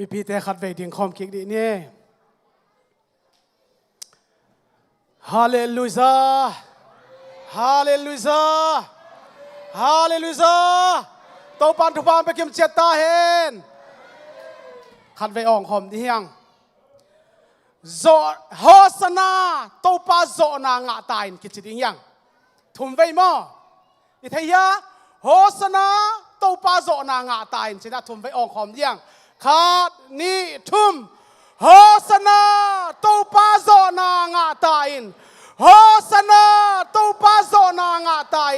มีพี่แต่ขัดเวทีคอมคิกดีนี่ฮาเลลูยาฮาเลลูยาฮาเลลูยาโตปันทุบานไปกิมเจตตาเห็นขัดเวอองคอมที่ยังโซโฮสนาโตปาโซนางะตายกิจดิ้งยังทุ่มไว้มั้งอิทยาโฮสนาโตปาโซนางะตายสินะทุ่มไว้อองคอมยังขาดนี่ทุ่มโฮสนาโตปาโซนางะตายโฮสนาโตปาโซนางะตาย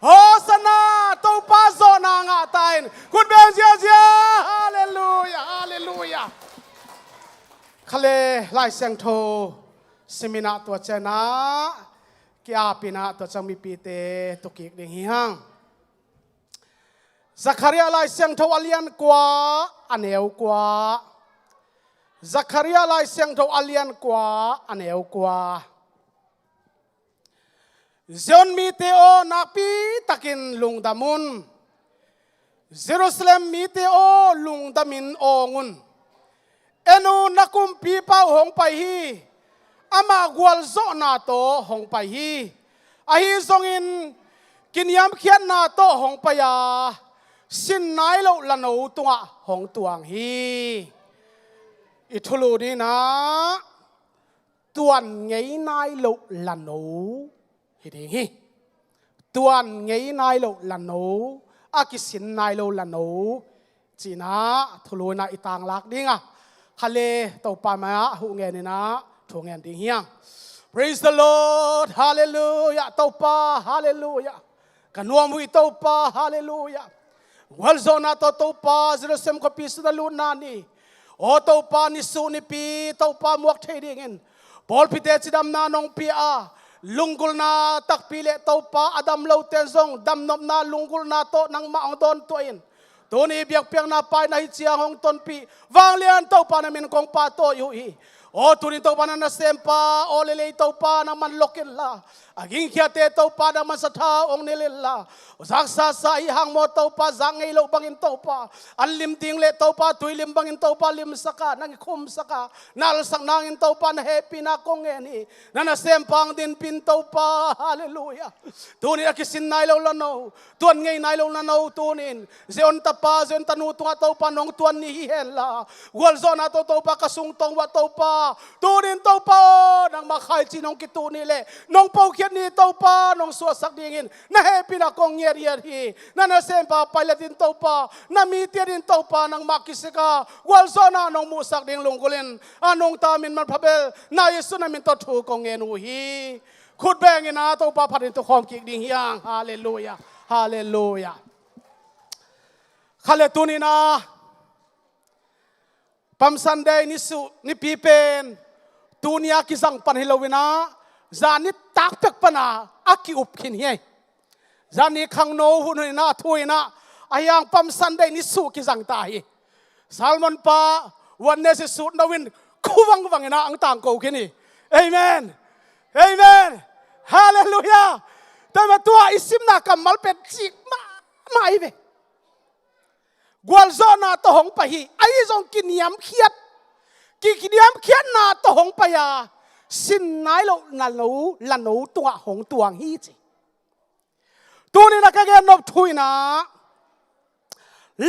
โฮสนาโตปาโซนางะตายคุณเบลเจียฮาเลลูยาฮาเลลูยาคาเลไลเซงโทสิมินาตัวเจนะกีอาปินาตัวจังมีปีเตตุกิกดิ่งหิฮังซักคารียไลเซงโทอเลียนกว่าอันเอวกว่าซักคารียไลเซงโทอเลียนกว่าอันเอวกว่าซอนมีเตโอนักปีตักินลุงดามุนเยรูซาเล็มมีเตโอลุงดามินโองุนเอนูนักุมปีเป้าหงไปฮีอามากวลโซนาโตหงไปฮีอาฮีทรงอินกินยามเขียนนาโตหงไปยาสินนายโลละนูตัวหงตวงฮีอิทุลูดีนะตัวนไงนายโลละนูฮิดิฮีตัวนไงนายโลละนูอากิสินนายโลละนูจีนะทุลูนะอิตางลักดิ้งอ่ะคาเลตปามาหูเงินนะถูกเงินดิ้งเฮียง Praise the Lord Hallelujah ตปา Hallelujah กันวมหุยตปา Hallelujah วัลโซนาตปาเจรุซาเล็มก็ปีสุดลุนานี่โอตปานิสุนิปีตปามวกเทดิ้งเงินบอลพิเตจิดำนานองปีอาลุงกุลนาตักปีเลตปาอดัมเลวเตนซงดำนบนาลุงกุลนาโตนังมาองดอนตัวเองตัวนี้เบียกเปียงนาไปในเจียงของตนปีวางเลียนเต้าปานามินของปาโตอยู่อีโอ้ตัวนี้เต้าปานาเซมปาโอเลเลเต้าปานามันล็อกเกล่าอากิงเขียเตเต้าปานามันสถาองเนเลล่าสักษาสายหางโมเต้าปาจังไงโลบังอินเต้าปาอันลิมติงเลเต้าปาตุยลิมบังอินเต้าปาลิมสกานังคุมสกานาลสักนางอินเต้าปานาเฮปีนาคงเงนี่นั่นเซมปังดินปินเต้าปาฮาเลลูยาตัวนี้อากิสินนายโลละโนตัวไงนายโลละโนตัวนี้เจอนตาปาเจอนตานูตัวเต้าปานองตัวนี้เห็นละวัลโซนาเต้าปากระสุงตองว่าเต้าปาตัวนี้เต้าปานังมาขายจีนองกิตูนี่เลยน้องเป้าเขียนนี่เต้าปาน้องสวดสักดิ่งินน่าเฮปีนักองเงียรีฮีนั่นน่ะเซมปาไปละดินเต้าปาน่ามีเตียดินเต้าปานังมากิสกาวัลโซนาน้องมูสักดิ่งลงกุลินน้องตามินมันพระเบลนายสุนามินตัวถูกกองเงินหูฮีขุดแบงเงินนะเต้าปาพัดดินตัวคอมกิกดิ่งยังฮาเลลูยาฮาเลลูยาข้าเลตุนีนะปัมซันเดย์นิสุนิปีเป็นตุนีอากิสังปันฮิโลวินาจานิตักเป็กปนาอากิอุบขินเฮจานิขังโนหุนนะทุยนะอายังปัมซันเดย์นิสุกิสังตายซัลมอนปาวันเนสิสุดนาวินคูวังวังนะอังต่างกูขินี่เอเมนเอเมนฮาเลลูยาแต่มาตัวอิสิมนักมัลเป็ดจิมาอีเวกวลโซนาโตหงไปฮีไอ้จงกินยำเขียดกินยำเขียดนาโตหงไปยาสินนายโลลันนูตัวหงตัวฮีจีตัวนี้นักเรียนนบทุยนะ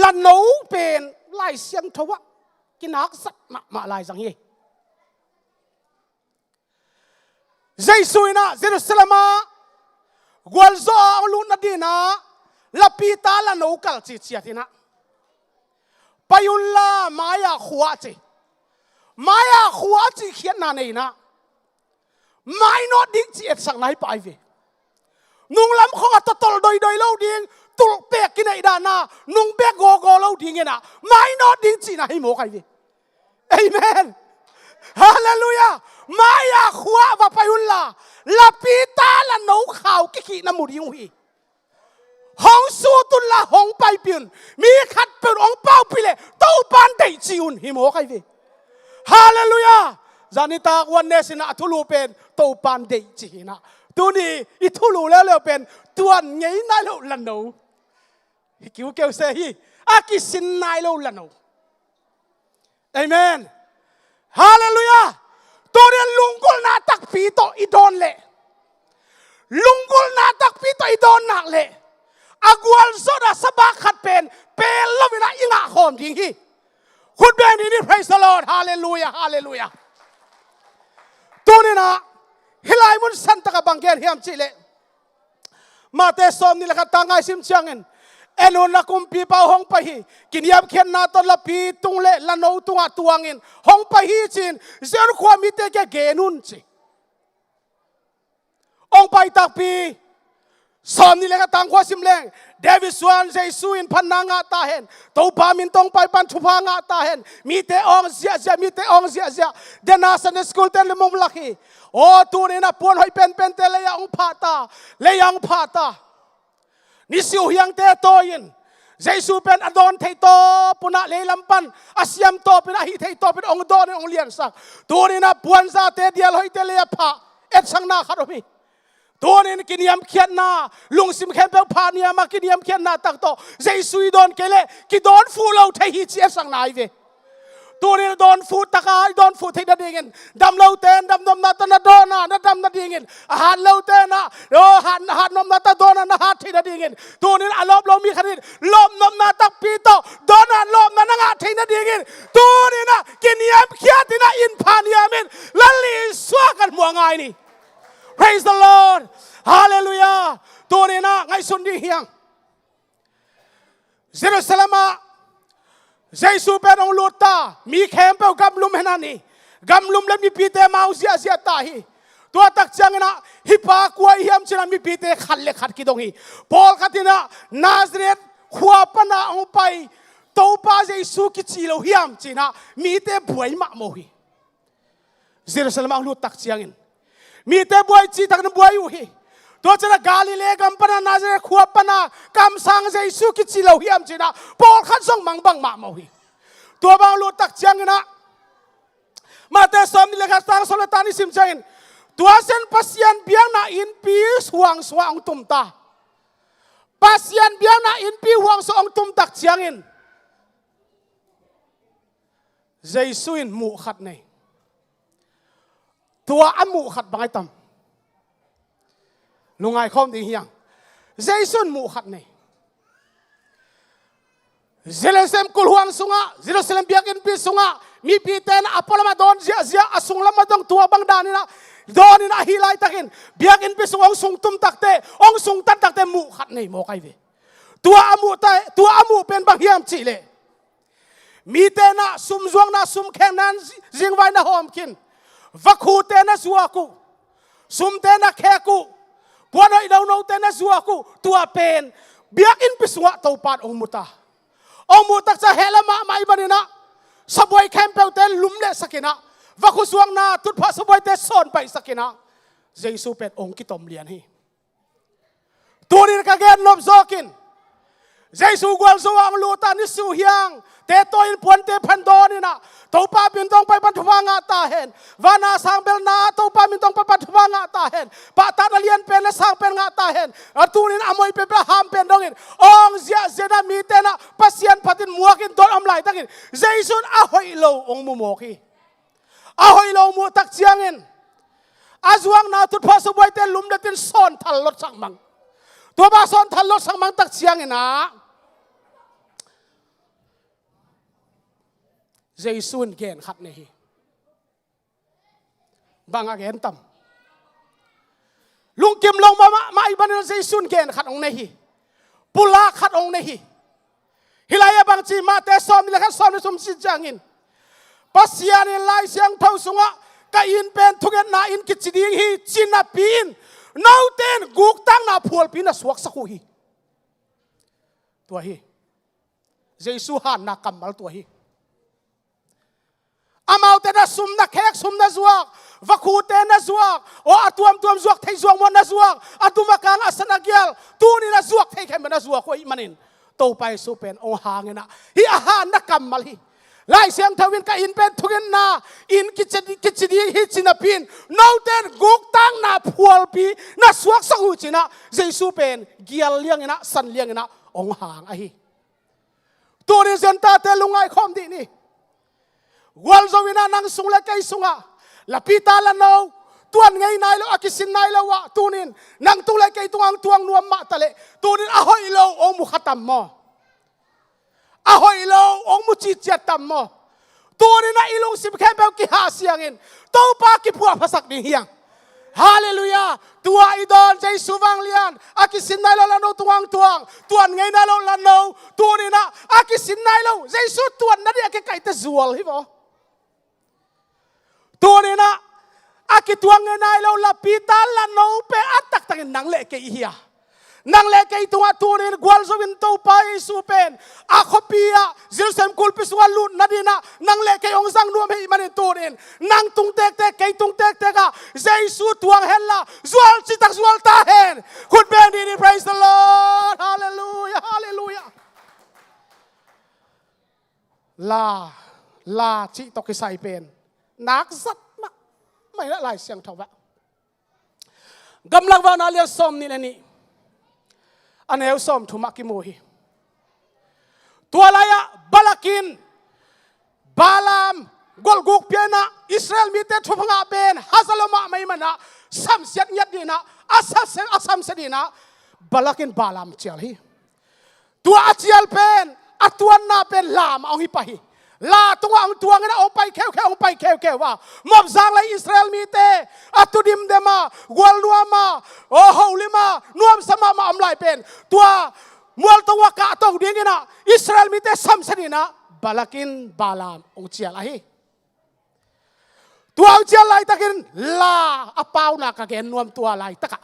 ลันนูเป็นลายเสียงทว่ากินนักสัตมาลายสังฮีเจสุยนะเยรูซาเล็มกวลโซอาลุนดีนะลาปีตาลันนูกัลจิเชียตินะไปยุลละมายาขวาจีมายาขวาจีเขียนนาเนนะไม่นอดิ้งจีเอ็ดสังไหนไปเวนุ่งลำของอัตตลโดยเล่าดิ้งตุลเปกกินไอ้ดานานุ่งเบกโกโกเล่าดิ้งเงนะไม่นอดิ้งจีนะให้โมกไอเวเอเมนฮาเลลูยามายาขวาว่าไปยุลละลาปีตาละนูข่าวกิขีน้ำมุดิงฮีห้องสู้ตุลละห้องไปเปลี่ยนมีขัดเป็นองเป้าไปเลยเต้าปานได้จีอุนหิมโอใครเวฮาเลลูยาจานิตาวันเนสินะทุลูเป็นเต้าปานได้จีนะตัวนี้อีทุลูแล้วเป็นตัวไงนายโลลันโนฮิคิวเกลเซฮีอากิสินนายโลลันโน เอเมนฮาเลลูยาตัวเรียนลุงกุลนาตักปีโตอีโดนเละลุงกุลนาตักปีโตอีโดนหนักเละอากวลโซดาสบาขัดเป็นลวินะอิงะโฮมจริงฮีคุณเบนนี่ praise the Lord ฮาเลลูยาฮาเลลูยาตัวนี้นะฮิลายมุนสันตะกับบังเกนเฮียมจิเลมาเตสอมนี่แหละครับต่างไงซิมเชียงเงินเอ็นุนนักคุมปีเป้าห้องไปฮีกินยามเขียนนาตอนละปีตุงเละละโนตุงะตัวเงินห้องไปฮีจินเสียนความมิเตแกเกนุนจิองไปตักปีสอมนี่แหละครับต่างความซิมเลงเดวิสวันเจสุอินพันนางาตาเห็นตัวปามินตองไปปันทุพางาตาเห็นมีเตองเสียเสียมีเตองเสียเสียเดนาสันสกุลเตลมุมลักฮีโอ้ตัวนี้นะปวนหอยเป็นเตเลยองพาตาเลยองพาตานิสิวยังเตโตยินเจสุเป็นอดอนเทโตปุณะเลยลำปันอาเซียมโตเป็นอาฮิเทโตเป็นองดอนองเลียนสักตัวนี้นะปวนซาเตเดียลหอยเตเลยพาเอ็ดสังนาคารมีตัวนี้กินยามเขียนนาลุงซิมเข็มเปลพานียมากินยามเขียนนาตักโตเจสุยดอนเกเลกิดอนฟูเราเทฮิเชียสังนายเวตัวนี้โดนฟูตะกายโดนฟูที่นาดีเงินดำเลาเตนดำนมนาตนาโดนานาดำนาดีเงินอาหารเลาเตนะโอ้หันนมนาตาโดนานาหาที่นาดีเงินตัวนี้อารมณ์เรามีขนาดลมนมนาตักปีโตโดนาลมนานาหาที่นาดีเงินตัวนี้นะกินยามเขียนที่นาอินพานียามินละลีสวากันมัวไงนี่ praise the Lord hallelujah ตัวนี้นะไงสุนดีเฮียงเยรูซาเล็มเจสุเป็นองลูตามีแคมเปลกัมลุมเฮนานีกัมลุมเล่มีปีเตมาอุเซียเซียตาฮีตัวตักจังนะฮิปากวยเฮียมชนะมีปีเตขัดเล็กขัดกิดงฮีพอลขัดนะนาซาเรตขวาปนาองไปตัวป้าเจสุกิจิโลเฮียมจีนะมีเตบวยมะโมฮีเยรูซาเล็มองลูตักจังอินมีเตบวยจีตักนบวยอยู่ฮีตัวจะกาลิเลกัมปนานาเจขวบปนากัมสังเจสุกิจิโลเฮียมจีนะพอลขัดส่งมังบังมาโมฮีตัวบางลูตักจังนะมาเตสอมนี่เลยครับตั้งโซลตานิสิมจังตัวเส้นปัสยันเบียงนาอินปีสว่างสว่างตุ่มตาปัสยันเบียงนาอินปีห่วงสว่างตุ่มตักจังเจสุอินหมู่ขัดในตัวอันหมู่ขัดบางไอตำลุงไอคอมดีเฮียงเจสุนหมู่ขัดในเจรูซาเล็มกุลห่วงสุงะเจรูซาเล็มเบียกินปีสุงะมีปีเตนอพอลมาโดนเจียอสุงลมาดงตัวบังดานี่นะโดนนี่นะฮิไลตักินเบียกินปีสุงองสุงตุมตักเตองสุงตันตักเตหมู่ขัดในโมไกเวตัวอามูเป็นบางเฮียมจีเลมีเตนะซุมจวงนะซุมแข่งนั้นจิงไว้นะหอมกินวักคูเตนะสัวกูซุมเตนะแค่กูปวดไอ้ดาวโนเตนะสัวกูตัวเป็นเบียกินปีสุงะตัวปาดองมุตาองมุตักจะเฮลมาไม่บันนะสบายแคมเปลเตลุมเลสกินะวักสวงนาตุดพาสบายเตสอนไปสกินะเจสุเป็นองค์กิตอมเลียนฮีตัวนี้ก็แกนลบโซกินเจสุกวลสว่างลูตานิสุเฮียงเตโตอินพวนเตพันโดนี่นะตัวป้ามินต้องไปปัทวางาตาเห็นวานาสังเบลนาตัวป้ามินต้องไปปัทวางาตาเห็นปะตาเลียนเป็นและสังเป็นงาตาเห็นตัวนี้อมวยเป็นประหามเป็นดงินองเสียเจนามีเตนะปัสยันพัดินมัวกินโดนอมไลตักินเจสุนอาหอยโลองมุโมกีอาหอยโลมุตักเจียงินอาจวงนาตุดพอสบายเตลุมเดตินซอนทัลลดสังมังตัวบ้าซอนทัลลดสังมังตักเจียงินนะเจสุนเกนขัดในฮีบางอาเกนต่ำลุงกิมลงมาอีบันเจสุนเกนขัดองในฮีปุลาขัดองในฮีฮิลายบางจีมาเตสอมนี่แหละครับสอมในสมศิจังอินปัสยานิไลเสียงเท่าสงะกอินเป็นทุกอย่างนาอินกิจดีฮีจินนาปีนนาวเตนกุกตั้งนาพัวปีนสวกสักฮีตัวฮีเจสุหันนักกำมัลตัวฮีอามาเตนะซุมนักแขกซุมนักจวกวักคูเตนะจวกโอ้อาตัวมจวกไทยจวกมันนะจวกอาตัวมากังอาสนักยลตัวนี้นะจวกไทยแค่มันนะจวกโอ้ยมันอินโตไปสุเป็นองหางเงินะฮีอาหารนักกำมัลฮีไล่เสียงทวินกับอินเป็นทุกอย่างนาอินกิจดีฮิจินาพินนาวเตนกุกตั้งนาพัวปีนาสวกสักหูจินะเจสุเป็นเกียร์เลี้ยงนะสันเลี้ยงนะองหางไอ้ตัวนี้เซนตาเตลุงไอคอมดีนี่ wal zo wina nang sung le kai sunga lapita la no tuan ngai nai lo akisin nai lo wa tunin nang tu le kai tuang nuam ma tale tunin ahoi lo ong mu khatam mo ahoi lo ong mu chi chat tam mo tunin na ilung sim khem pe ki ha siangin to pa ki phua phasak ni hiang hallelujah tua idon jai suwang lian akisin nai lo la no tuan ngai nai lo la no tunin na akisin nai lo jai su tuan na dia ke kai te zual hi bo tunin na akituang ngai lo lapita la no pe atak tangin nang le ke ihia nang le ke tunga tunin gwal zo win to pa isu pen akopia Jerusalem kulpis walut nadina nang le ke ong sang nuam he manin tunin nang tung tek tek ke tung tek tek ka Jesu tuang hella zual citak zual ta hen could be in praise the Lord hallelujah hallelujah la chi to ke sai pen nak zatไม่ละลายเสียงทว่า กำลังว่านาเลียส้มนี่นี่อันเอวส้มทุมักกิโมฮีตัวอะไรอะบาลากินบาลามกอลกุกเปียนะอิสราเอลมีแต่ทุพงาเป็นฮัซาลมะไม่มันนะสัมเสียดยัดดีนะอาสัมเสียดีนะบาลากินบาลามเจียลฮีตัวอาเจียลเป็นอัตัวน่าเป็นลามเอาฮิปะฮีลาตัวอังตัวงั้นเอาไปแค่เอาไปแค่ว่ามอบจางเลยอิสราเอลมีแต่อัตุดิมเดมากวลนัวมาโอ้โหลิมานวมสมามาอำลายเป็นตัวมัวตัวกะตัวดิ้งนะอิสราเอลมีแต่สัมสนินะบาลากินบาลามองเจียลาฮีตัวองเจียลายตะกินลาอปาวนักกะเกนนวมตัวลายตะกะ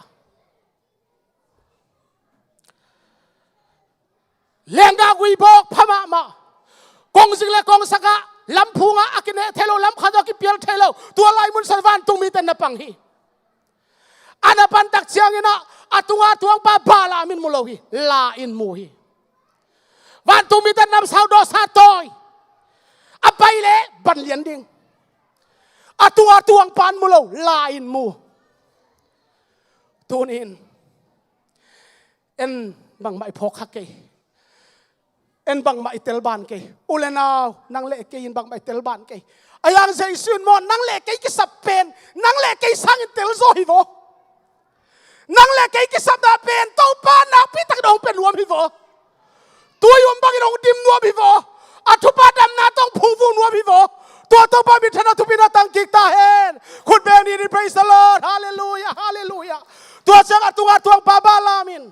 เลงกากุยบอกพม่ามากงสิงและกงสักะลำพูงะอากินเทโลลำขัดกิเปียลเทโลตัวลายมุนสวรรค์ตุมิเตนนปังฮีอันนั้นปันตักเชียงอินะอัตุงะตัวปะบาลามินมุโลฮีลาอินมูฮีวันตุมิเตนนำสาวดอสาตอยอับไปเล่บันเลียนดิงอัตุงะตัวปานมุโลลาอินมูตูนินเอ็นบังไม่พกฮักเกเอ็นบังมาอิเตลบานเกอุเลนาวนังเล่เกยินบังมาอิเตลบานเกไอ้ยังเจสุนมอนนังเล่เกกิสับเป็นนังเล่เกสังอิเตลโซฮิโวนังเล่เกกิสับดาเป็นเต้าป้านักพิทักษ์ดงเป็นรวมฮิโวตัวยมบังอินงดิมรวมฮิโวอัตุปาดำนาต้องพูฟูรวมฮิโวตัวเต้าป้ามิถนาทุบินาตังกิกตาเฮนคุณเบนีดี praise the Lord ฮาเลลูยาฮาเลลูยาตัวเจ้าอัตุงะตัวปาบาลามิน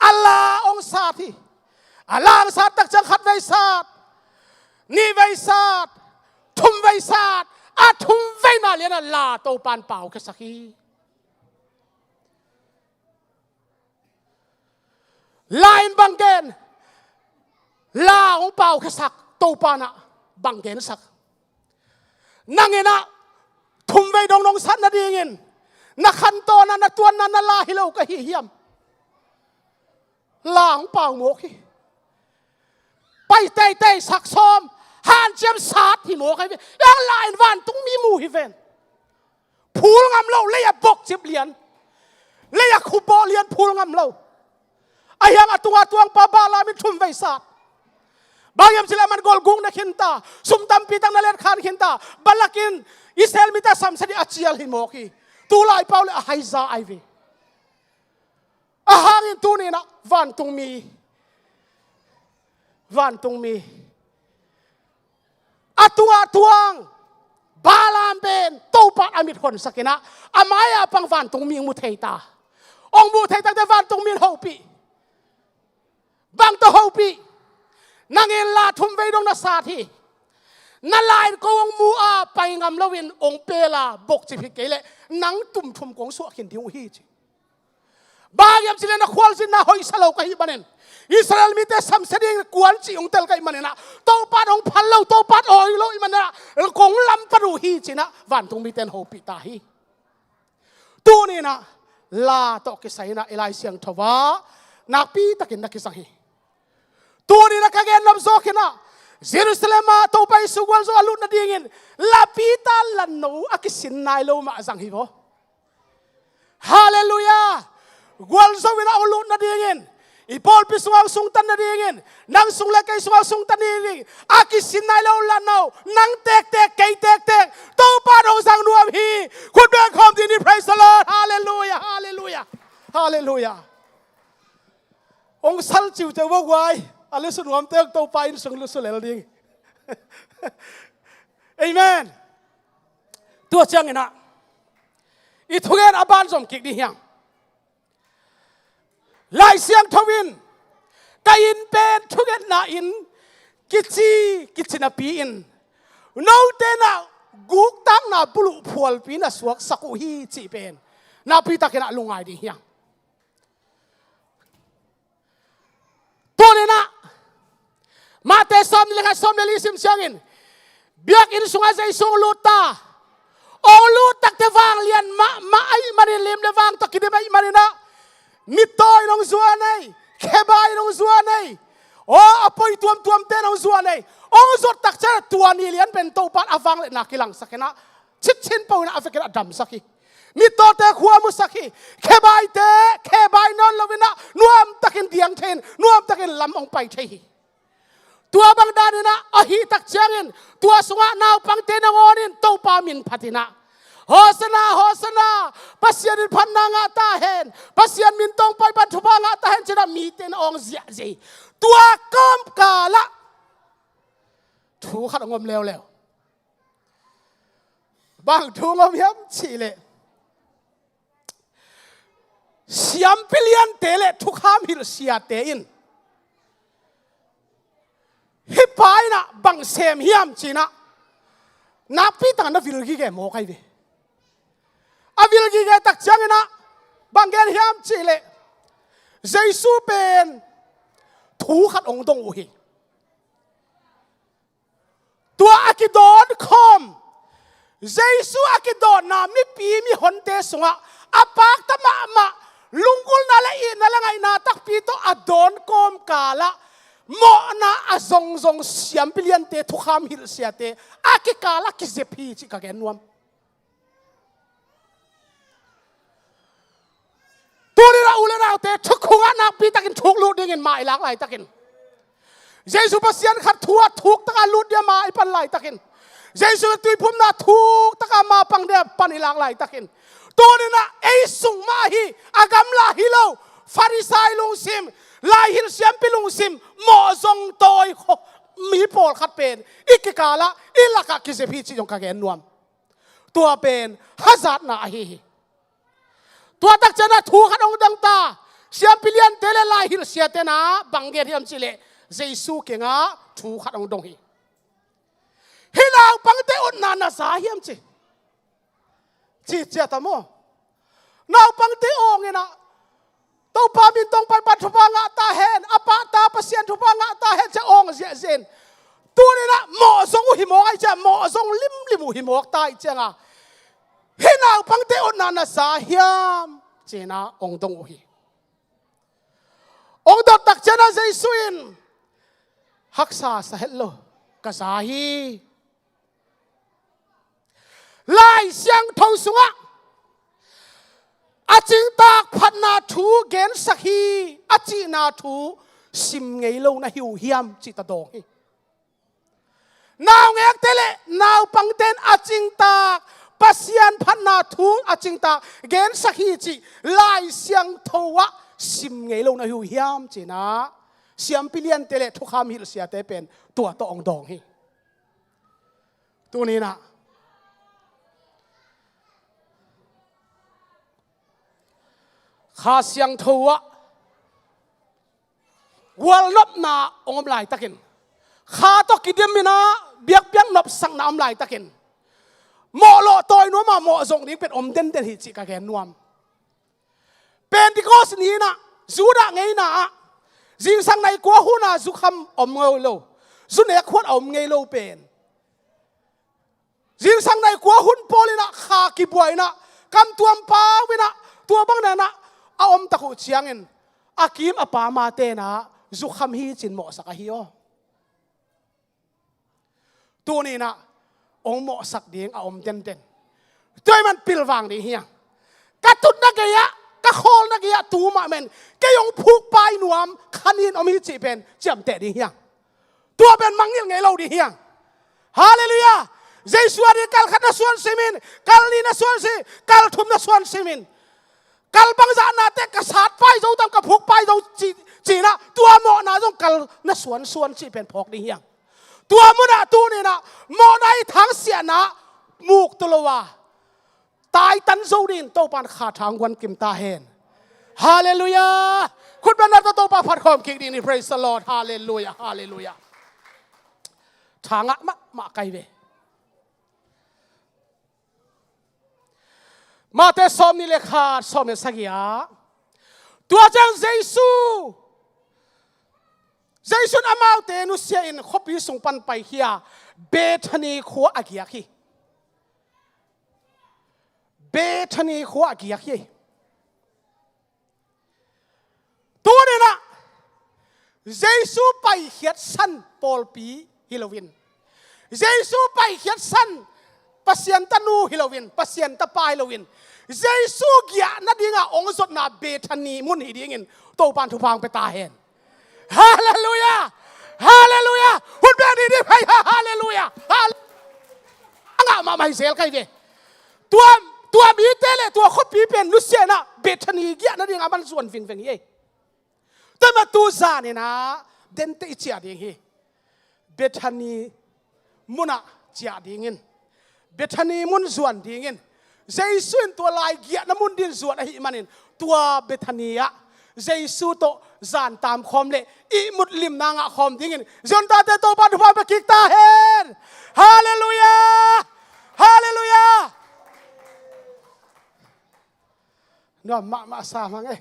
อัลลาห์องซาทีอาลางสัตตักจังขัดไวศาสตร์นี่ไวศาสตร์ทุ่มไวศาสตร์อาทุ่มไวนาเลียนลาโตปานเป่าแค่สักทีลายบังเกนลาองเป่าแค่สักโตปานะบังเกนสักนั่งเงินะทุ่มไวดงนงสัตนาดีเงินนักขันโตนันตัวนันลาฮิโลกะฮิเฮียมลาองเป่าโมกีไปเตะสักซ้อมหันเจียมสาดที่หมวกให้ยังลายวันต้องมีมูฮิเวนพูลงำเราเลยบกจิบเลียนเลยคูบอเลียนพูลงำเราไอ้ยังตัวปาบาลามิทุ่มไวศาสตร์บางอย่างสิเลมันกอลกุงนักขินตาสุมตัมปีตังนัเลนขานขินตาบาลกินอิสราเอลมิตาสัมสดิอาเจียลหิโมกีตูไลเปาเลไฮซาไอวีอาหารินตูนี่นะวันตรงมีวันตรงมีอัตัวงบาลามเป็นโตปัดอมิตคนสักนะอามายาปังวันตรงมีมุทัยตาองมุทัยตาแต่วันตรงมีฮูปีบังตัวฮูปีนางเอลาทุ่มไว้ดงนาซาทีนั่นลายก็องมูอาไปงำลวินองเปลาบกจิพิเกเลนังตุ่มทุ่มกงสวกินที่อุฮีจีบางอย่างสิเลนควอลสินนาหอยสลาวกันฮิบันเนอิสราเอลมีแต่สัมเสดีกวนจีองเตลกันมันนะโตปัดองพันเลาโตปัดโอยโลมันนะกงลำปรูฮีจีนะวันตรงมีแต่ฮูปีตาฮีตัวนี้นะลาโตกิสัยนะเอลายเสียงทว่านักปีตะกินนักกิสังฮีตัวนี้นะกางเกนลำโซกินะเยรูซาเล็มมาโตไปสุวรรณโซอาลุนนาดีเงินลาปีตาลันโนอากิสินนายโลมาสังฮีโวฮาเลลูยากวลโซวินาอาลุนนาดีเงิน ipol pi sungang sung tan na ringin nang sung le kay sungang sung tan ring aki sinay law lanaw nang tek kay tek to pa dong sang nuam hi could be come in praise the Lord hallelujah hallelujah hallelujah ong sal chiu te wo wai ale su nuam tek to pa in sung lu su le ding amen tua chang ina i thugen aban som kik di hiang lai siang thawin kain pen thugen na in kichina pi in no te na guk tang na pulu phual pi na suak saku hi chi pen na pi takena lungai di hiang to ne na ma te som ni le som le sim siangin biak in sunga zai sung luta o lut tak te wang lian ma ai mari lem le wang tak kide mai marina mitoi nong zuanai kebai nong zuanai o apoi tuam te nong zuanai ong zot tak cha tuani lian pen to pat awang le nakilang sakena chin pau na afekena dam saki mito te khuwa mu saki kebai non lovina nuam takin diang then nuam takin lam ong pai thei tua bang danina ahi tak changin tua sunga naw pang te nangonin to pa min phatina hosana pasian phanna nga ta hen pasian min tong pai ban thuba nga ta hen china mi ten ong zia ji tua kom kala thu khat ngom lew bang thu ngom yam chi le siam pilian tele thu kham hil sia te in hipai na bang sem hiam china na pi tang na vilgi ge mo kai ve a vilgi ge tak changina bang gen hiam chile jesu pen thu khat ong dong u hi tua akidon khom jesu akidon na mi pi mi honte sunga apak ta ma lungkul na lai na langai na tak pi to adon kom kala mo na azong siam pilian te thukham hil sia te akikala ki zepi chi ka gen nuam turira ulena te thukhunga na pi takin thuklu ding in mai lak lai takin jesu pasian khat thua thuk taka lut dia mai pan lai takin jesu tui phum na thuk taka ma pang de pan ilak lai takin turina ei sung ma hi agam la hilo farisai lung sim lai hil siam pilung sim mo zong toy mi pol khat pen ikikala ilaka kisepi chi jong ka gen nuam tua pen hazat na hi tua tak chana thu khat ong dang ta siam pilian tele lai hil sia te na bangge hiam chile jesu kenga thu khat ong dong hi hilau pangte un na sa hiam chi cha ta mo nau pangte ong ena to pa min tong pai pat thupa nga ta hen apa ta pasien thupa nga ta hen cha ong zia zen tu ni na mo zong hi mo ai cha mo zong lim hi mo tai changa hinau pangte on na sa hiam chena ong dong hi ong dot tak chena jesuin haksa sa hello ka sa hi lai siang thong sunga aching tak phat na thu gen sakhi achi na thu sim ngei lo na hiu hiam chi ta dong hi naw ngek tele naw pangten aching tak pasian phat na thu aching tak gen sakhi chi lai siang thowa sim ngei lo na hiu hiam chi na siam pilian tele thu kham hil sia te pen tua to ong dong hi tu ni na kha siang thowa wal nop na ongom lai takin kha to kidem mina biak piang nop sang na om lai takin mo lo toy no ma mo zong ding pet om den hi chi ka gen nuam Pentecost ni na zuda ngei na jing sang nai ko hu na zu kham om ngoi lo zu ne khwat om ngei lo pen jing sang nai ko hun polina kha ki boina kam tuam pa wina tua bang na a om taku chiangin akim apa ma te na zu kham hi chin mo sak hi o tu ni na ong mo sak ding a om ten toy man pil wang di hiang ka tut na ge ya ka a khol na kia tu ma men ke yong phuk pai nuam khanin omi chi pen cham te ding hiang tua ben mangil ngai lo di hiang hallelujah Jesus ari kal khana suan simin kal ni na suan si kal thum na suan simin kal bang za na te ka sat pai zo tam ka phuk pai zo chi na tua mo na zo kal na suan chi pen phok ding hiang tua mo na tu ni na mo nai thang sia na muk tu lo wa tai tan zo din to pan kha thang wan kim ta hen hallelujah khut ban na to pa phat khom ki ni praise the Lord hallelujah hallelujah thanga ma kai ve ma te som ni le kha som e sagia tua jang Jesus amau te nu sia in khopi sung pan pai hia Bethany kho agia khi Bethany kho agia khi tu ni na Jesus pai hiat san Paul pi Halloween Jesus pai hiat san pasien tanu Halloween pasien ta pai Halloween Jesus gia na dinga ong zot na Bethany mun hi dingin to pan thu phang pe ta hen hallelujah hallelujah hun be ni phai hallelujah anga ma mai zel kai ve tua mi tele tua khopi pen nu se na Bethany gia na dinga man suan ving veng ye te ma tu za ni na den te chia ding hi Bethany muna chia dingin Bethany mun zuan dingin Jesus tua lai gia na mun din zuan hi manin tua Bethany ya Jesus to zan tam khom le I mut lim na nga khom dingin zon ta te to pa du pa ki ta hen hallelujah hallelujah no ma sa ma nge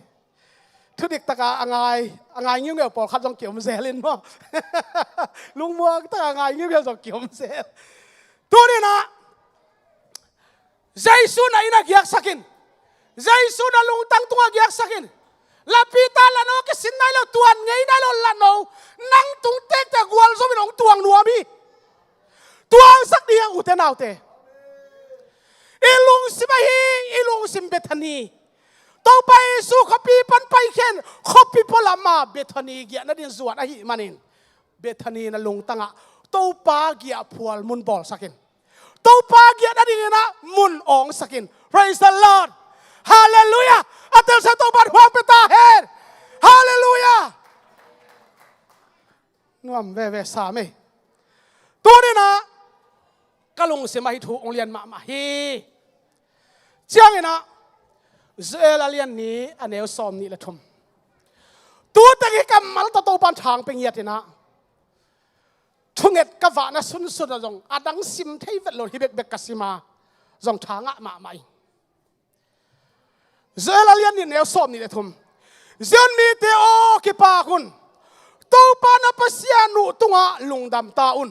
thu dik taka angai ngiu ngeu pol khat jong kiom zelin mo lung mo ta angai ngiu ngeu jong kiom zel tu ni na Jesus na ina giak sakin Jesus na lung tang tunga giak sakin lapita lano ke sinai lo tuan ngai na lo lano nang tung tek ta gwal zo minong tuang nuami tuang sak dia uten autte ilung sibahi ilung sim Bethany to pai su khopi pan pai khen khopi polama Bethany gia na din zuat a hi manin Bethany na lung tanga to pa gia phual mun bol sakin to pa gia na din na mun ong sakin praise the Lord hallelujah atel sa to par hwa peta hen hallelujah nuam ve sa me tu ni na kalung se mai thu ong lian ma hi chiang ina zel alian ni aneu som ni la thum tu ta ki kamal to pan thang peng yat ina thunget ka wa na sun sun jong adang sim thei vet lo hi bek kasima jong thanga ma mai zel alian ni neu som ni la thum zen mi te o ki pa kun to pa na pasianu tunga lungdam ta un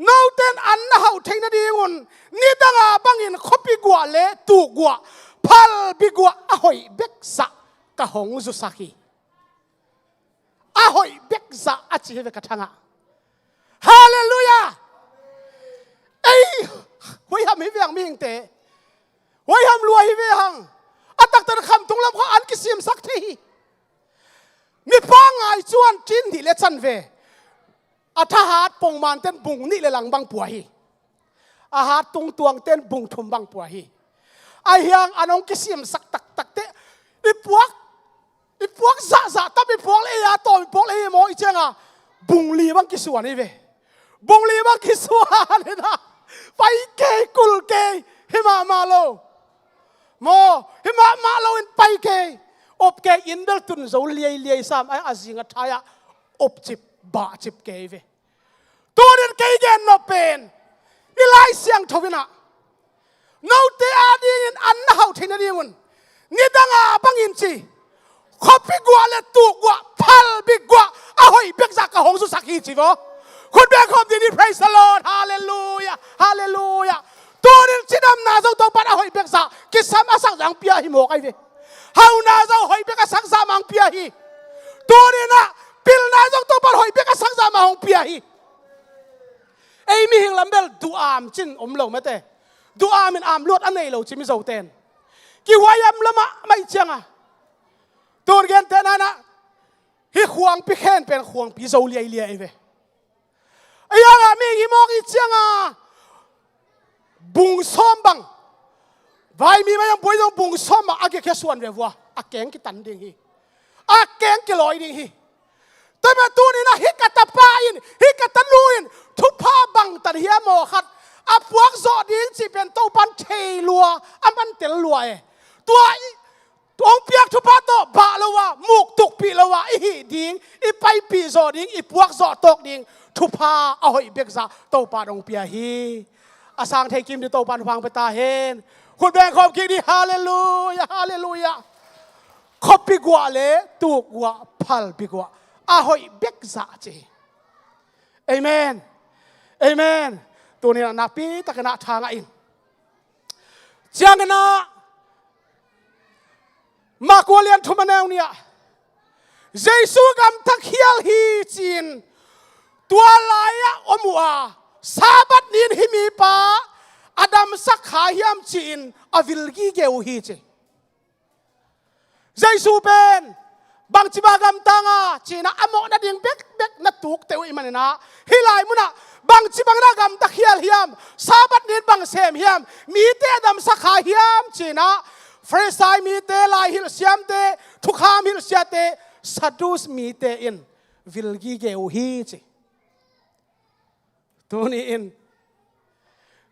no ten an na hau theina dingun ni danga bangin khopi gwa le tu gwa phal bi gwa ahoi bek sa ka hong zu saki ahoi bek sa achi he ka thanga hallelujah ei hoi ham hi veang ming te hoi ham luai hi ve hang atak tar kham tung lam kho an ki sim sak thi mi pa ngai chuan tin hi le chan ve atha hat pong man ten bung ni le lang bang pua hi a hat tung tuang ten bung thum bang pua hi a hiang anong ki sim sak tak te i puak za ta bi puak le ya to bi puak le mo I chenga bung li bang ki suan hi ve bung li bang ki suan na pai ke kul ke hima ma lo mo hima ma lo in pai ke op ke in bel tun zo liai sam ai azinga thaya op chip ba chip ke ve tu den ke gen no pen ilai siang thobina no te ading in an hau thina dingun ni danga bangin chi khopi gwa le tu gwa phal bi gwa ahoi bek za ka hong su sakhi chi vo khun be khom di praise the Lord hallelujah hallelujah tu den chinam na zo to pat ahoi bek za ki sam asang jang pia hi mo kai ve hau na zo hoi bek asang za mang pia hi tu den na pil na zo to pat hoi bek asang za ma hong pia hi ei mi hing lambel du am chin lo mate du am in am lot anei lo chimi zo ten ki wayam lama mai changa ตูนเกนเตนะนะฮิขวางพิเคนเป็นขวางพิโซเลียเลียเวไอ้ยังมีหิมอกอีเจียงบุงซ้อมบังไว้มีไม่ยังป่วยต้องบุงซ้อมมาอาเกแค่ส่วนเรื่องว่าอาเกงกิตันดิ่งฮีอาเกงกิลอยดิ่งฮีแต่มาตูนี่นะฮิกตาปาอินฮิกตาลูอินทุพาบังตันเฮียโมขัดอาพวกโซดิ้งจีเป็นตัวปันเทลัวอันปันเตลัวตัวองเปียกทุพาโตบาลวะมุกตุกปีลวะอีดิ้งอีไปปีโซดิ้งอีพวกโซตกดิ้งทุพาเอาอีเบกซาตัวปาองเปียฮีอาสังเทกิมที่ตัวปันฟังไปตาเห็นคุณแบ่งความคิดดีฮาเลลูยาฮาเลลูยาขบปีกว่าเลยตุกว่าพัลปีกว่าอาหอยเบกซาเจเอเมนเอเมนตัวนี้นักปีตะกันทางอินเจียงกันนะมากวเลียนทุมันแนวเนี่ยเจสุกำทักเฮียลฮีจีนตัวลายอมัวซาบัดนินฮิมีปาอดัมสักขาฮิมจีนอวิลกีเกวฮีเจเจสุเป็นบางจิบากำตังจีน่าอโมนัดยิงเบกนัดตุกเตวิมันนะฮิไลมุนะบางจิบังนักำตักเฮียลฮิมซาบัดนินบางเซมฮิมมีเตอดัมสักขาฮิมจีน่าเฟรสไซมีเตลายฮิลเซียมเตทุกขามฮิลเซียเตสัดูสมีเตอินวิลกีเกวฮีเจตัวนี้อิน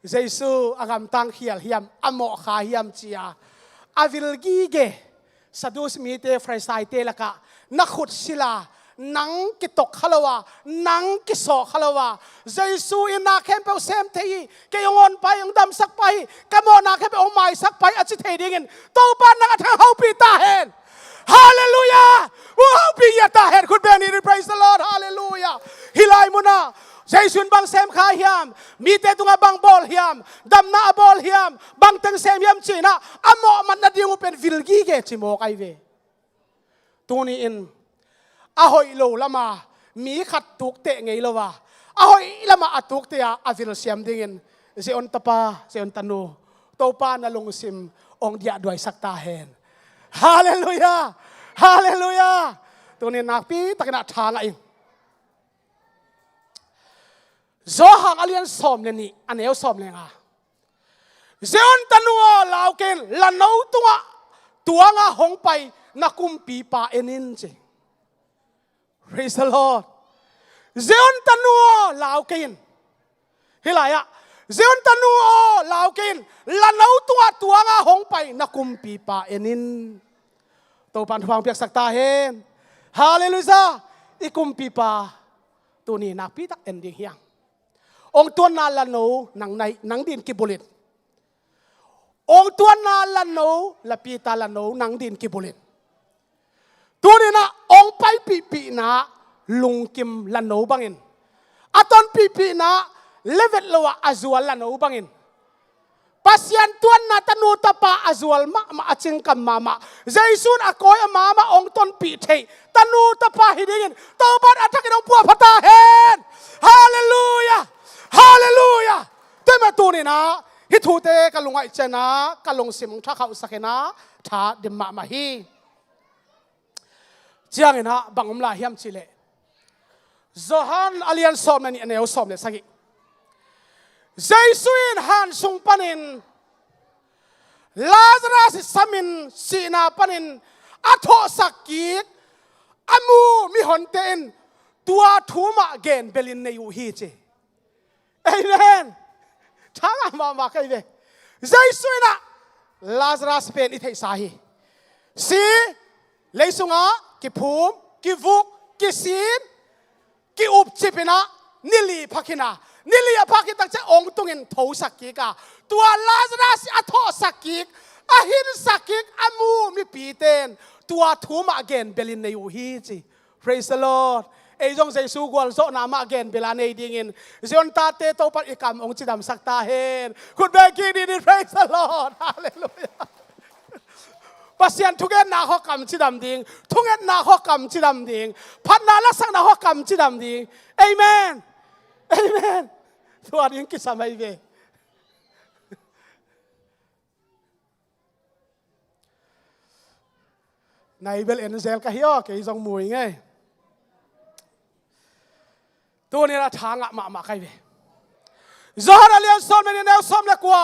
เจสูอากำตังเฮียลฮิมอโมขาฮิมจีอาอวิลกีเกสะดุสมีเตฟรายไซเตละกะนักขุดศิลานังกิตกขลาวะนังกิโสขลาวะเจสูอินนักเข้มเปเซมเทีเกยงอนไปยงดำสักไปกะโมนักเข้มเปอไม้สักไปอจิเทดิ่งตัวบ้านนักทางเฮาปีตาเห็นฮาเลลูยาว้าวปียตาเห็นคุณเบนี่รีเพรสตลอดฮาเลลูยาฮิไลมุนาเจสุนบางเซมขาเฮียมมีเตตุงบางบอลเฮียมดำนาบอลเฮียมบางเตงเซมเฮียมจีน่าอโมมันนัดยิงเป็นวิลกีเกจิโมกไอเวตัวนี้อินอาหอยโลละมามีขัดตุกเตะไงละวะอาหอยละมาอัตุกเตะอาวิลเซียมดิ่งเซออนตาปาเซออนตานูตัวปานาลงซิมองเดียด้วยสักตาเห็นฮาเลลูยาฮาเลลูยาตัวนี้นักปีตะกันทางไอโซหักอเลียนสอมเลนี่อันเอวสอมเลงเจอนตันัวลาวเกนลันเอาตัวงาหงไปนักกุมปีปาเอนินเจ Praise the Lord เจอนตันัวลาวเกนเฮลัยะเจอนตันัวลาวเกนลันเอาตัวงาหงไปนักกุมปีปาเอนินตัวปันฟังเปียกสักตาเห็นฮาเลลูยาอีกุมปีปาตัวนี้นักปีตักเอ็นดิ้งเฮียงองตัวนาลันโนนังในนังดินกิบุลิตองตัวนาลันโนละปีตาลันโนนังดินกิบุลิตตัวนี้นะองไปปีนะลุงกิมลันโนบังอินอัตอนปีนะเลเวลละอาจวลลันโนบังอินปัสยันตัวนาตนูตาปาอาจวลมาอจิงกัมมาเจสุนอากอยมาองตอนปีเทตนูตาปาฮิดินตัวบัดอัตกินองปัวพัตาเฮนฮาเลลูยาฮาเลลูยาแต่มาตัวนี้นะฮิทูเตกันลงไอเจนะกันลงสิมทักเขาสักนะท้าเดมมาฮีเจียงนะบังอุมลาเฮียมชิเลโซฮันอเลียนสอมนี่อันเอวสอมเลยสักเจสุอินฮันซุงปันินลาซารัสสามินสีนาปันินอัทโอสักกีกอามูมิฮอนเตนตัวทูมาเกนเบลินในยูฮีเจเอเมนช้างมาใครเวใจสวยนะลาซารัสเป็นอิทธิสาฮีสีเลยสุงะกิภูมิกิฟุกกิศีนกิอุบจิปินะนิลีพักินานิลีพักิตั้งใจองตุงินทูสักกิกาตัวลาซารัสอัทโอสักกิกอาหินสักกิกอามูมีปีเตนตัวทูมาเกนเบลินในยูฮีจี Praise the Lordไอ้จงใจสู้กวนโซนามาเกนเวลาในดิ่งอินเจนตาเตโตปัดอีกำองค์จิดำสักตาเห็นคุณเบกี้ดี Praise the Lord ฮาเลลูยาปัสยันทุกเอ็นนาฮอกกำจิดำดิ่งทุกเอ็นนาฮอกกำจิดำดิ่งพันนาลักษณะฮอกกำจิดำดิ่งเอเมนเอเมนตัวดิ่งกิสามัยเว ในเบลเอ็นเซลก็เฮียกี่สองมวยไงตัวนี้ละทางอะมาใครเว้จอร์เลียนซ้อมไม่ได้แนวซ้อมเลยกว่า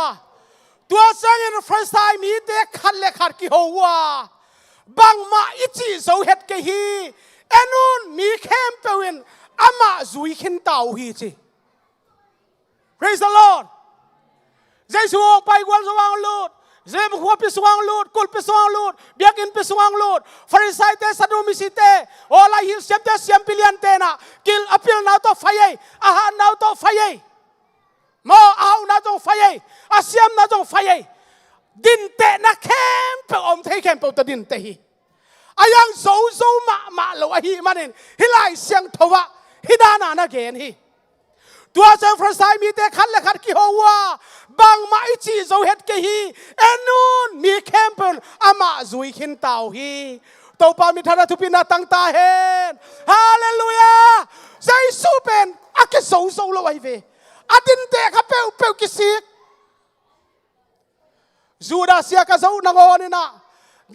ตัวเสียงฟรีสไตล์มีเด็กขัดเล็กขัดกี่หัวบังมาอิจิโซเฮตกี่ฮีเอ็นุนมีเข้มเปวินอามาจุยขินเต่าฮีจี Praise the Lord ใจสว่างไปกวนสว่างลุดเจ็บหัวไปสว่างลุดกุลไปสว่างลุดเบียกินไปสว่างลุดฟาริสัยเตสะดุมิสิเตโอลาฮิลเซมเตเซียมพิเลียนเตนะกิลอพิลนาโตไฟเยอาหารนาโตไฟเยมอเอานาโตไฟเยอาเซียมนาโตไฟเยดินเตนะเข้มเปอมเทเข้มเปอตดินเตฮีอายังโซโซมาโลอาฮีมันเองฮิไลเสียงทว่าฮิดานานาเกนฮีตัวเซฟรสายมีแต่ขันและขัดกี่หัวบางมาอิจิโซเฮตกี่ฮีเอ็นูนมีเข้มเปิลอามาจุยขินเต่าฮีตัวปามิธาราทุปินาตั้งตาเห็นฮาเลลูยาใจสู้เป็นอากิโซโซโลไอเวอาดินเตะขับเปลกิสิกจูดาเซียกะซูนังโอนี่นะ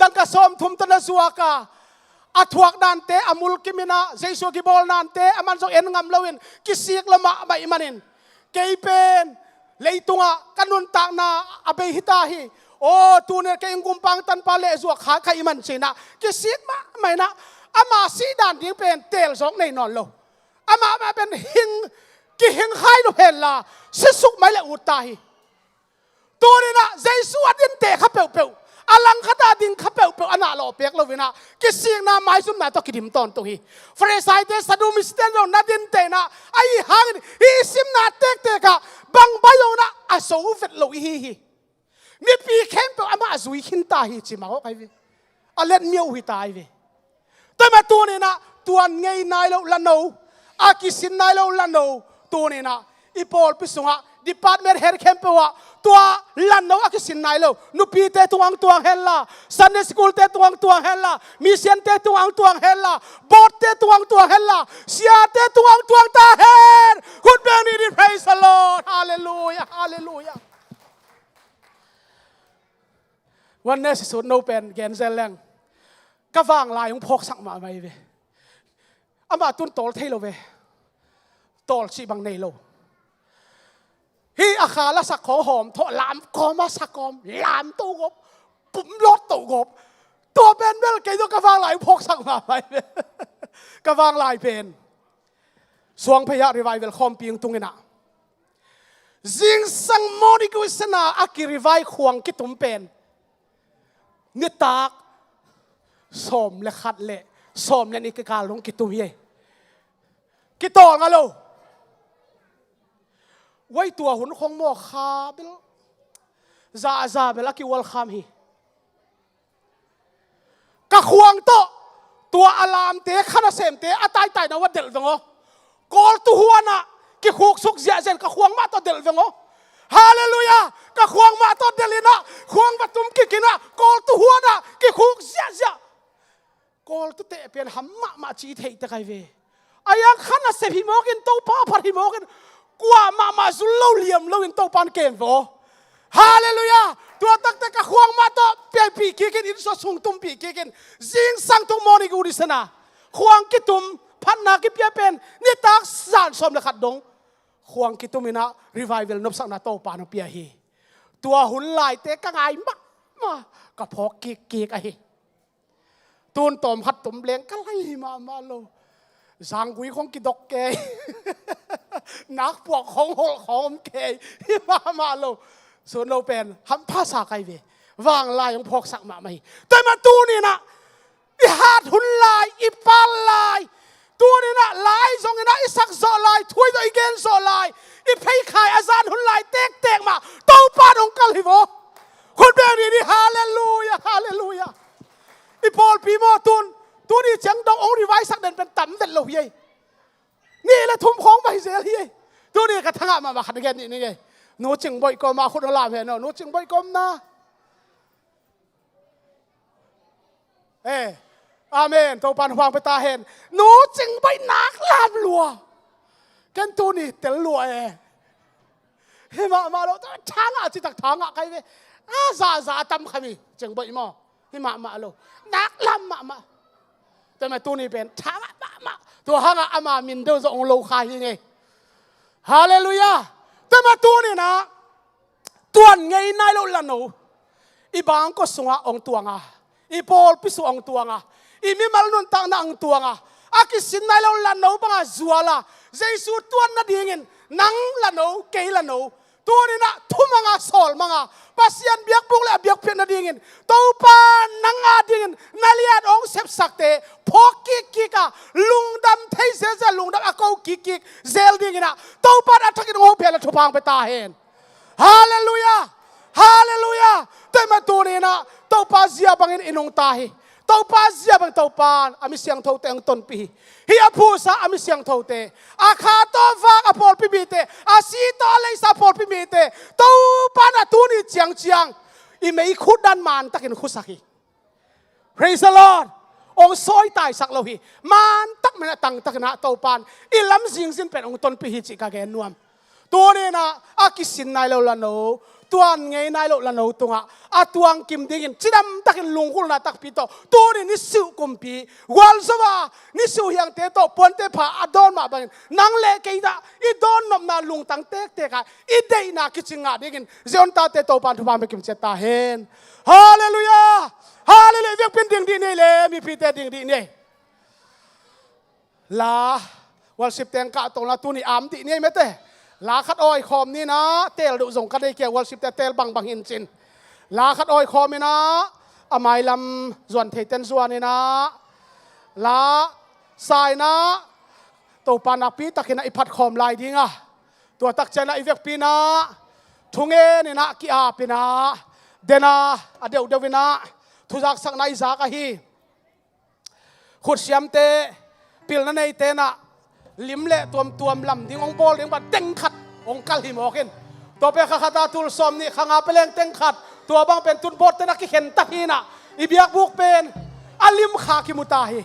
ดังกะสมทุมตะละซัวกะอัทวักนันเตอมุลกิมินะเจสุกิบอลนันเตอมันโซเอ็นงามลวินกิสิกละมาใบมันินเกยเป็นเลยตุงะกันุนตากนาอเบหิตาฮีโอ้ตูเนี่ยเกยงกุมปังตันปาเลซัวขาใครมันสินะกิสิกมาไม่นะอามาสีดานยิ่งเป็นเตลสองในนอนโลอามาเป็นหิงกิหิงไข่โลเพลล่ะสิสุกไม่ละอุตาฮีตัวนี้นะเจสุอดินเตะขับเปลอลังคตาดินขับเปลอนาโลเปียกโลวินะกิสิงนาไม้ซุ่มนาตกิดิมตอนตัวฮีฟรีไซเตสดูมิสเตนโรนาดินเตนะไอหางฮีซิมนาเตกกะบังใบโยนะอาโซเฟตโลฮีมีปีเข้มเปอามาจุยขินตาฮีจิมาโอไอเวอเล่นเมียวหิตาไอเวแต่มาตัวนี้นะตัวไงนายโลลันโนอากิสินนายโลลันโนตัวนี้นะอีพอลพิสุงะดิพาร์ตเมนต์เฮดเข้มเปว่าตัวลันโนอากิสินนายโลนุปีเตตุงตัวเฮลล่าซันเดย์สกูลเตตุงตัวเฮลล่ามิเซียนเตตุงตัวเฮลล่าบอดเตตุงตัวเฮลล่าเซียเตตุงตัวตาเฮลคุณเบนี่ดี praise the Lord ฮาเลลูยาฮาเลลูยาวันนี้สุดโนเป็นเกนเซลเลงก็ฟังลายของพกสักมาไม่เวอามาตุนโตลเทโลเวโตลชีบังเนโลฮีอาคาละสักของหอมทอลามกอมาสักกอมลามตู้กบปุ่มรถตู้กบตัวเป็นเวลเกยตัวกฟังลายพกสักมาไม่เวกฟังลายเป็นสวงพยารีไวเวลคอมปีงตุงเงินะจิงสังโมดิกุสนาอากิรีไวควงกิตุมเป็นเนื้อตากสมและขัดเละสมและนี่คือการลงกิตุเย่กิตองอะโลไว้ตัวหุ่นของโมคาเบลซาเบลกิวัลคามฮีกะควงโตตัวอลามเตะขนาเซมเตะอัตายตายนะว่าเดลเวงโอกอลตัวหัวน่ะกิคุกสุกเสียเซนกะควงมาตัวเดลเวงโอฮาเลลูยากะควงมาตัวเดลินะควงประตุมกิกินะกอลตัวหัวน่ะกิคุกเสียกอลตัวเตะเป็นหำมาจีเทตะไคเวอายังขนาเซพิโมกินโตป้าพาพิโมกินกว่ามาสุลเลียมลวินโตปานเกนโวฮาเลลูยาตัวตักตะกะควงมาตัวเปียปีกิกินอินโซซุงตุมปีกิกินจิงสังตุมอนิกูดิสนาควงกิตุมพันนากิเปียเป็นนี่ตักสานสมละขัดดงควงกิตุมินะรีไวเวลนบสักนาโตปานเปียฮีตัวหุ่นลายเตะกะไงมากะพอกิกไอตูนตอมขัดตุมเลี้ยงกะไลมาโลสังกุยของกิดกเกยนักปวกของหลของเกยมาโลส่วนเราเป็นทำภาษาไกเววางลายของพกสักมาไม่แต่มาตูนี่นะอีหาดหุ่นลายอีปาลายตัวนี่นะลายทรงนี่นะอีสักโซลายถ้วยตัวอีเกนโซลายอีเพย์ขายอาจารย์หุ่นลายเตกมาโตปาดองกะลิโวคนแบบนี้ฮาเลลูยาฮาเลลูยาอีพอลปีโมตุนตัวนี้เจียงดององรีไวสักเดินเป็นต่ำเดินโลเย่นี่แหละทุ่มของไปเสียเย่ตัวนี้กระทั่งมาขัดกันนี่ไงโน้จึงบ่อยก็มาคนละลามเห็นโน้จึงบ่อยก็นะอาเมนตัวปันวางไปตาเห็นโน้จึงบ่อยนักลามลัวกันตัวนี้เตลลัวเฮ้มาเราช้างอาจจะตักทางอะใครเว้ซาตำขมิจึงบ่อยมอ ฮิมาโลนักลำมาแต่มาตัวนี้เป็นช้างมาตัวหางอามามินเดอร์จะองโลคาฮิไงฮาเลลูยาแต่มาตัวนี้นะตัวไงนายโลลันโนอีบางก็สงองตัวงาอีพอลพิสุองตัวงาอีมีมาลนุนตังนังตัวงาอากิสินนายโลลันโนบังอาจัวละเจสุตัวนัดยิงนังลันโนเกยลันโนตัวนี้นะทุ่มังอาสอลมังอาปัสยันเบียกบุกและเบียกเพียนนัดยิงตัวปานังอาดิงนาลีอัดองเซฟสักเตพอกิกะลุงดำเทเซจะลุงดำอากูกิกเซลดิงนะตัวปาอัฐกินโอเพียนทุพังไปตาเห็นฮาเลลูยาฮาเลลูยาแต่มาตัวนี้นะตัวปาเสียบังอินอินงตาเฮตัวปาเสียบังตัวปานอามิเสียงทูเตงต้นปีฮิอาพูซาอามิเสียงทูเตอาคาโตฟักอาพอลพิบีเตอาซีโตเลสอาพอลพิบีเตตัวปานะตัวนี้เจียงอีเมย์ขุดดันมันตักอินขุดสักฮี Praise the Lord องซอยตายสักโลหีมันตักมันตักนะตัวปานอีลำสิงสินเป็นองต้นปีฮิจิกาเกนนวมตัวนี้นะอากิสินนายโลลันโนตัวไงนายโลลันโนตัวงะตัวงกิมดิ่งจิดำตักลุงกุลนาตักปีโตตัวนี้นิสุกุมปีวัลสวานิสุยังเตโตปนเตผาอดอนมาบังนังเล็กอีดาอีดอนนมนาลุงตังเตกะอีเดย์นาคิจิงะดิ่งเจอนตาเตโตปันทุบานไปกิมเจตาเฮนฮาเลลูยาฮาเลลูยาเวียกเป็นดิ่งดีนี่เลยมีพีเตดิ่งดีนี่ลาวันสิบเต็งกะตรงละตัวนี้อามดีนี่ไม่เตลาขัดอ้อยคอมนี่นะเตลดุส่งกันได้เกี่ยววันสิบเตลบังหินจินลาขัดอ้อยคอมนี่นะอามายลำส่วนเทเตนส่วนนี่นะลาสายนะตัวปานาปีตักนะอิพัดคอมลายดิ้งอ่ะตัวตักเจนะอิเวกปีนะทุ่งเอนี่นะกีอาปีนะเดนะอเดวเดวินะทุจักสักนายสักฮีขุดเสียมเตปิลนั่นในเตนะลิมเละตัวลำดิ้งองโบลดิ้งบัดเต็งขัดองกัลหิมอกินตัวเป็นข้าตาตุลสมนี่ข้างาเป็นเล่งเต็งขัดตัวบางเป็นตุนโบดเตนักกิเห็นตักฮีนะอีเบียกบุกเป็นอลิมขาคิมุตาฮี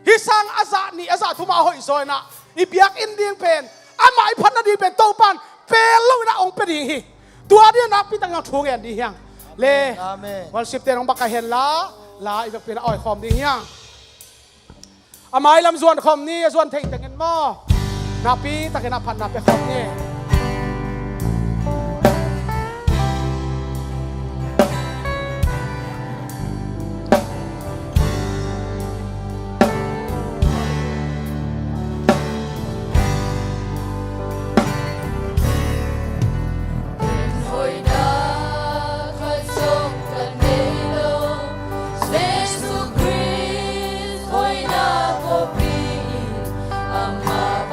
ฮิสังอาซานี่อาซาทุมาหอยซอยนะอีเบียกอินเดียงเป็นอามาอีพันนาดีเป็นโตปันเป็นลูกนะองเป็นฮีตัวเดียนักพิตังยังถูกเงินดียังเล่วันสิบเตนองบักเห็นละอีเบียกเป็นอ้อยคอมดียังอามาลำส่วนคอมนี่ส่วนเทงแต่เงินหม้อนาปีตะเกนับพันนับไปคอมนี่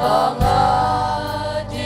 Banga di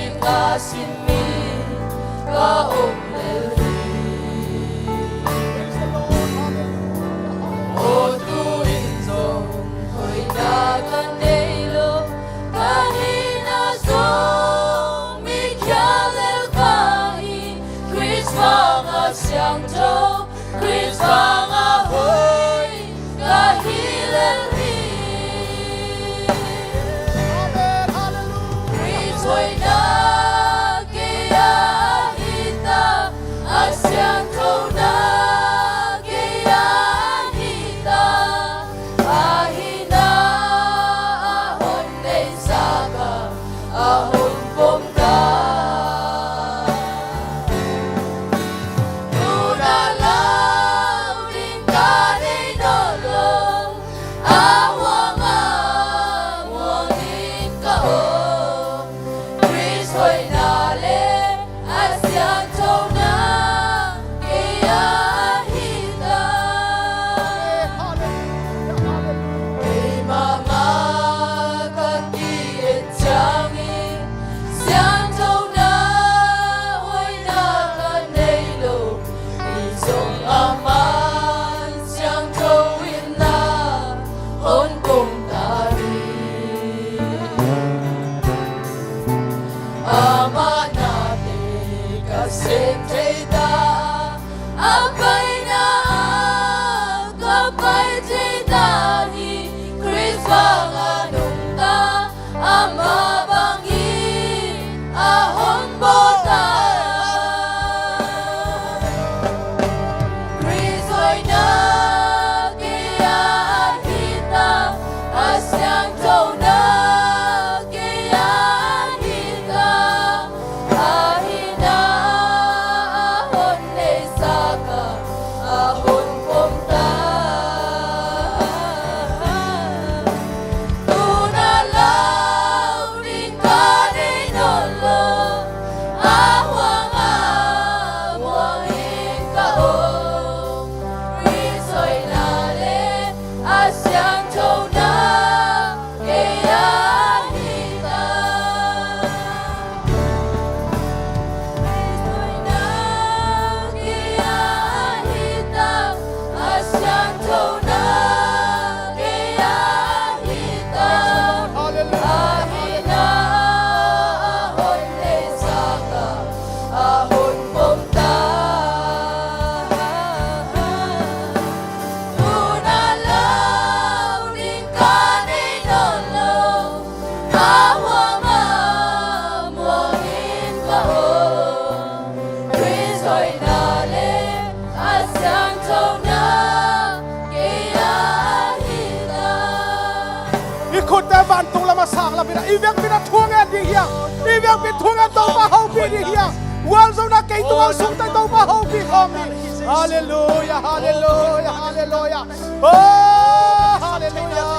bantung lama sang la bina ivek bina thunga di hiang ivek bina thunga to pa ho bi di hiang wal zo na kai tu sung ta to pa ho bi khom ni hallelujah hallelujah hallelujah oh hallelujah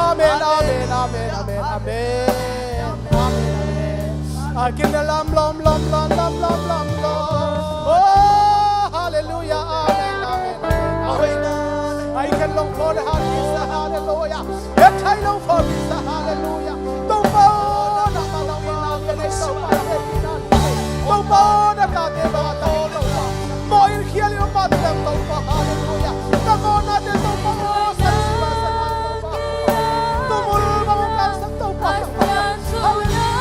amen amen amen amen amen amen akin lam lam lam lam lam lam lam oh hallelujah amen amen amen I can long for the hallelujah. Yes, I long for this hallelujah. Don't bow, na malawin na beneso para kepinan. Don't bow, na kate bata. Mo irkiel yung patem don't bow hallelujah. Nako natin don't bow sa sibasan don't bow. Tumulong mga kasang don't bow. Hallelujah.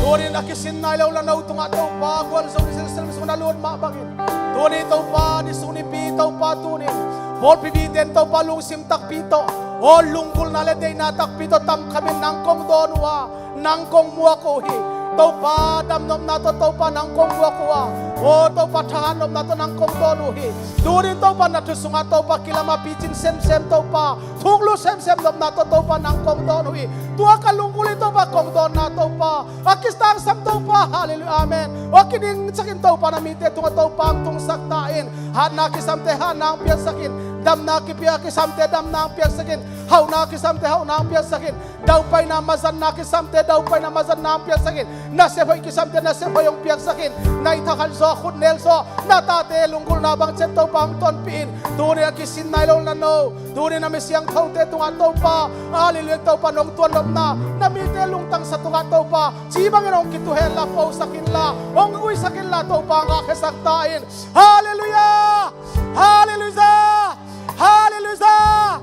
Turin akisin na ilaw lang na utong ataw pa Gwal sa unisang salmis mo na luon mabangin Turin itaw pa ni sunipi itaw pa tunin Bol pibiden itaw pa lungsim takpito O lungkul na leday na takpito Tam kami nangkong donwa Nangkong muakuhi Itaw pa damnom na to itaw pa nangkong muakuha O itaw pa tahanom na to nangkong donuhi Turin itaw pa natusung ataw pa kilama pichin sem-sem itaw pa Tunglo sem-sem nom na to itaw pa nangkong donuhi Tua kalungkul ito ba kong doon na ito pa akistang sam ito pa hallelujah amen o kining sakin ito pa namite tunga ito pa ang tung saktain han na kisamte han na ang piyak sakin dam na kipiyak kisamte dam na ang piyak sakin haw na kisamte haw na ang piyak sakin daw pa'y namazan na kisamte daw pa'y namazan na ang piyak sakin nasefoy kisamte nasefoy yung piyak sakin na itakal so kudnel so natate lungkul na bang chet ito pa ang tonpiin tunay akisin na ilaw na no tunay na misyang kaute tunga ito pa hallelujah ito pa nung tuwan na namite lungtang sa tunga to pa sibang inong kituhela po sa kinla ong uwi sa kinla to pa ang kakasaktain hallelujah hallelujah hallelujah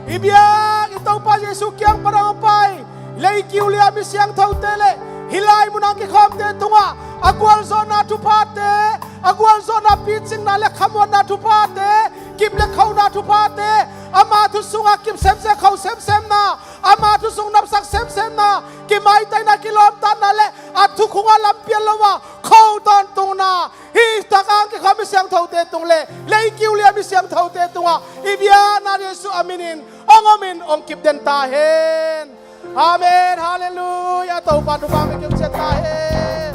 ibiyang ito pa Yesu kiyang parangampay laikiw liya misyang tautele hilay mo nang kikomte tunga agwal zona tupate agwal zona pitsing na lekhamon na tupate kible kau na tupate ama tu sunga kim sem-sem kau sem-sem na ama tu sung napsak sem-sem na kimaitay na kilomtan na le at tukunga lampian lawa kau don tung na hitakang ki kami siyang taute tung le laikiw liya mi siyang taute tunga ibya na Yesu aminin ongomin ong kip den tahen amen hallelujah tau pa dupang kim siya tahen